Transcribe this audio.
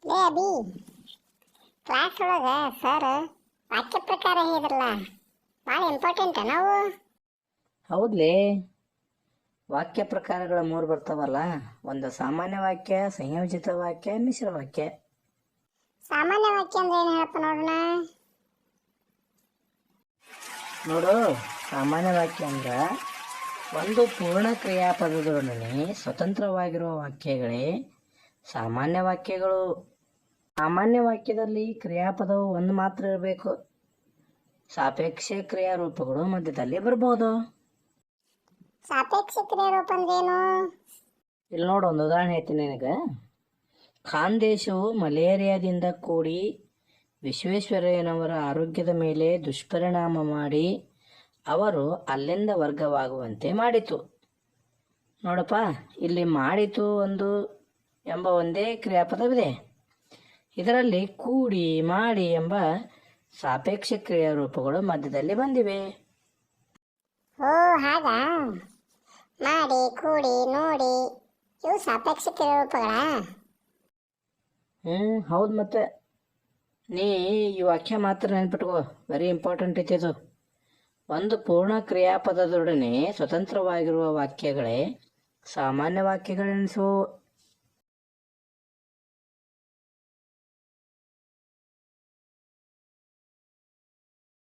ಲೇ ಅಭಿ, ಕ್ಲಾಸ್ ಒಳಗೆ ಸರ್ ವಾಕ್ಯ ಪ್ರಕಾರ ಹೇಳಿದ್ರಲ್ಲ, ಭಾಳ ಇಂಪಾರ್ಟೆಂಟ್ ನಾವು. ಹೌದ್ಲೇ, ವಾಕ್ಯ ಪ್ರಕಾರಗಳ ಮೂರು ಬರ್ತಾವಲ್ಲ. ಒಂದು ಸಾಮಾನ್ಯ ವಾಕ್ಯ, ಸಂಯೋಜಿತ ವಾಕ್ಯ, ಮಿಶ್ರ ವಾಕ್ಯ. ಸಾಮಾನ್ಯ ವಾಕ್ಯ ಅಂದ್ರೆ ಏನು ಹೇಳಪ್ಪ ನೋಡೋಣ. ನೋಡು, ಸಾಮಾನ್ಯ ವಾಕ್ಯ ಅಂದ್ರ ಒಂದು ಪೂರ್ಣ ಕ್ರಿಯಾಪದದೊಡನೆ ಸ್ವತಂತ್ರವಾಗಿರುವ ವಾಕ್ಯಗಳೇ ಸಾಮಾನ್ಯ ವಾಕ್ಯಗಳು. ಸಾಮಾನ್ಯ ವಾಕ್ಯದಲ್ಲಿ ಕ್ರಿಯಾಪದವು ಒಂದು ಮಾತ್ರ ಇರಬೇಕು. ಸಾಪೇಕ್ಷ ಕ್ರಿಯಾರೂಪಗಳು ಮಧ್ಯದಲ್ಲಿ ಬರಬಹುದು. ಸಾಪೇಕ್ಷ ಕ್ರಿಯಾರೂಪ ಅಂದ್ರೇನು? ಇಲ್ಲಿ ನೋಡು, ಒಂದು ಉದಾಹರಣೆ ಹೇಳ್ತೀನಿ ನಿನಗೆ. ಖಾಂದೇಶವು ಮಲೇರಿಯಾದಿಂದ ಕೂಡಿ ವಿಶ್ವೇಶ್ವರಯ್ಯನವರ ಆರೋಗ್ಯದ ಮೇಲೆ ದುಷ್ಪರಿಣಾಮ ಮಾಡಿ ಅವರು ಅಲ್ಲಿಂದ ವರ್ಗವಾಗುವಂತೆ ಮಾಡಿತು. ನೋಡಪ್ಪ, ಇಲ್ಲಿ ಮಾಡಿತು ಒಂದು ಎಂಬ ಒಂದೇ ಕ್ರಿಯಾಪದವಿದೆ. ಇದರಲ್ಲಿ ಕೂಡಿ, ಮಾಡಿ ಎಂಬ ಸಾಪೇಕ್ಷ ಕ್ರಿಯಾರೂಪಗಳು ಮಧ್ಯದಲ್ಲಿ ಬಂದಿವೆ. ಓ ಹಾಗಾ? ಮಾಡಿ, ಕೂಡಿ, ನೋಡಿ ಇವು ಸಾಪೇಕ್ಷ ಕ್ರಿಯಾರೂಪಗಳ? ಹೌದು. ಮತ್ತೆ ನೀ ಈ ವಾಕ್ಯ ಮಾತ್ರ ನೆನ್ಪಿಟ್ಕೋ, ವೆರಿ ಇಂಪಾರ್ಟೆಂಟ್ ಐತಿ ಇದು. ಒಂದು ಪೂರ್ಣ ಕ್ರಿಯಾಪದದೊಡನೆ ಸ್ವತಂತ್ರವಾಗಿರುವ ವಾಕ್ಯಗಳೇ ಸಾಮಾನ್ಯ ವಾಕ್ಯಗಳೆನಿಸುವು.